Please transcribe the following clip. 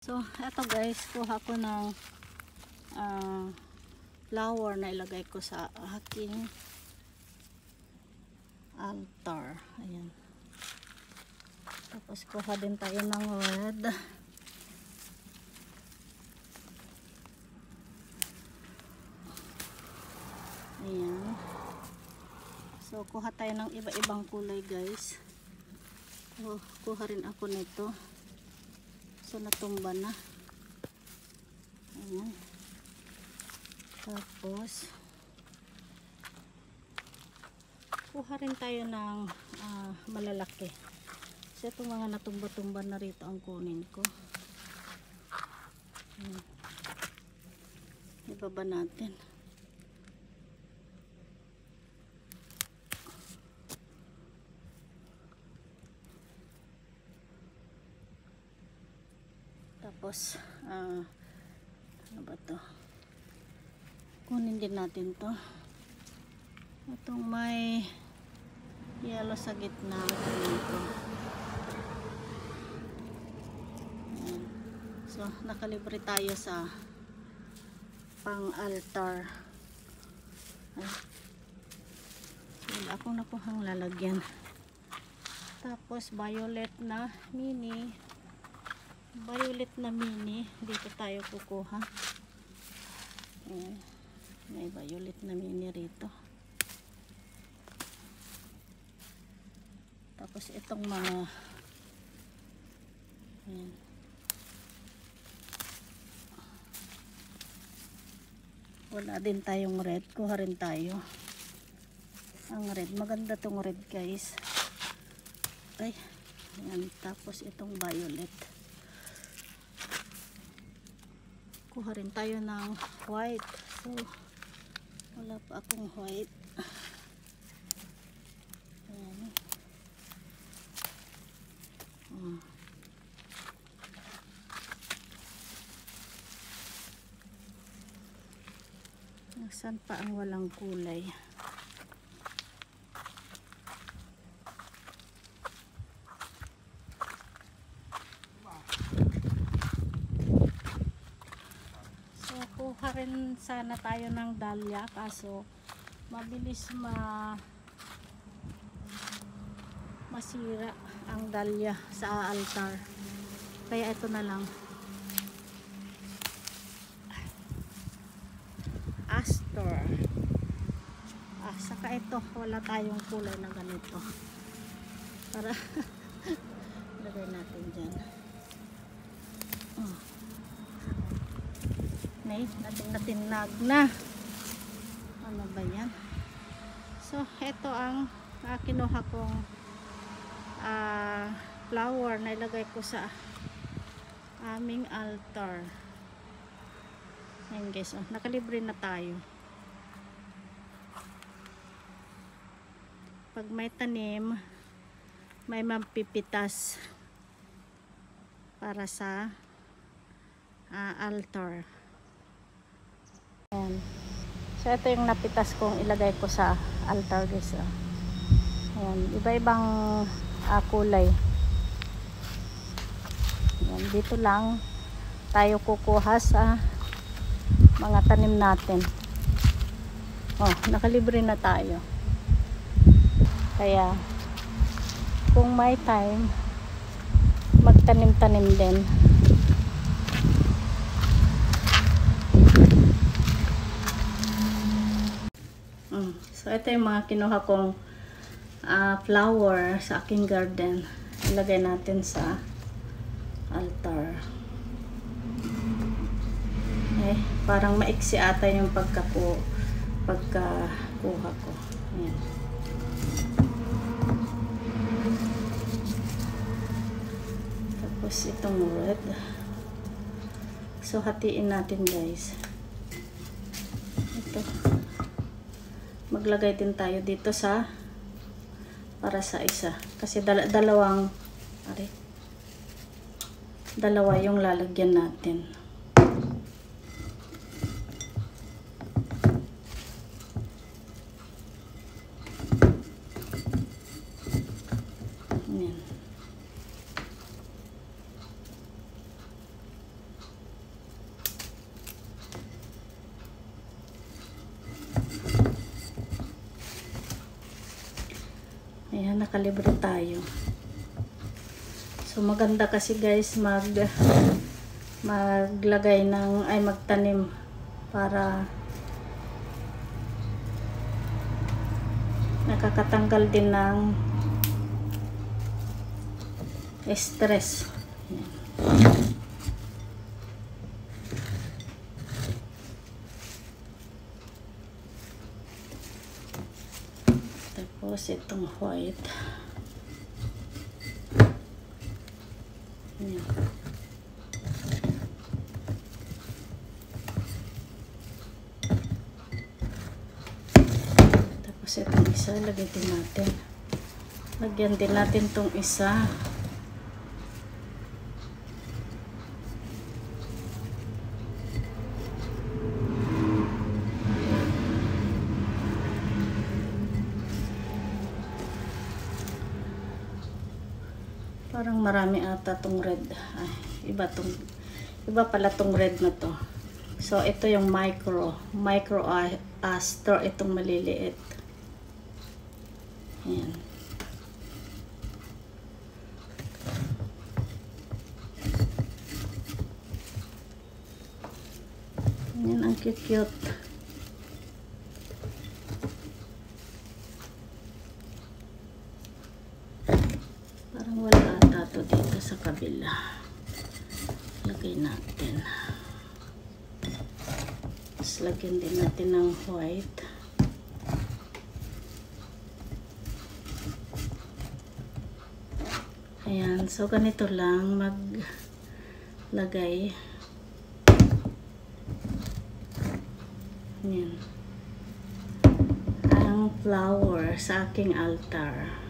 So, eto guys, kuha ko ng flower na ilagay ko sa aking altar. Ayan. Tapos kuha din tayo ng red. Ayan. So, kuha tayo ng iba-ibang kulay guys. Kuha rin ako nito. So, natumba na. Ayan. Tapos, kuha rin tayo ng malalaki. So, itong mga natumba-tumba na rito ang kunin ko. Ayan. Ibaba natin. Tapos, ano ba to? Kunin din natin to. Itong may yellow sa gitna. Kunin ko. Ayan. So, nakalibre tayo sa pang-altar. Wala akong nakuhang lalagyan. Tapos, violet na mini. Dito tayo kukuha. Ayan. May violet na mini rito. Tapos itong mga ayan. Wala din tayong red. Kuha rin tayo. Ang red. Maganda tong red guys. Ay. Ayan. Tapos itong violet. Kuha rin tayo ng white. So, wala pa akong white. Ayan. Saan pa ang walang kulay? Kuha rin sana tayo ng dahlia kaso mabilis masira ang dahlia sa altar, kaya ito na lang, aster. Saka ito, wala tayong kulay na ganito para lagay natin dyan. Natinag na. Ano ba yan? So, ito ang kinuha kong flower na ilagay ko sa aming altar. Ayan guys, nakalibre na tayo. Pag may tanim, may mapipitas para sa altar. Ayan. So, ito yung napitas kong ilagay ko sa altar guys. Ayan. Iba-ibang kulay. Ayan. Dito lang tayo kukuha sa mga tanim natin. Nakalibre na tayo. Kaya, kung may time, magtanim-tanim din. So, ito yung mga kinuha kong flower sa aking garden. Ilagay natin sa altar. Parang maiksi ata yung pagkakuha ko. Ayan. Tapos itong red. So, hatiin natin guys. Ito. Maglagay din tayo dito para sa isa kasi dalawa yung lalagyan natin. Ayan. nakalibre tayo. So maganda kasi guys maglagay ng magtanim para nakakatanggal din ng stress. Tapos itong white. Yan. Tapos itong isa, lagyan din natin. Lagyan din natin itong isa. Parang marami ata tong red. Ay, iba pala tong red na to. So ito yung micro aster, itong maliliit. Ayan. Ayan, ang cute. Parang wala ata to dito sa kabila. Lagay natin. Tapos lagyan din natin ng white. Ayan. So ganito lang maglagay. Ayan. Ang flower sa aking altar.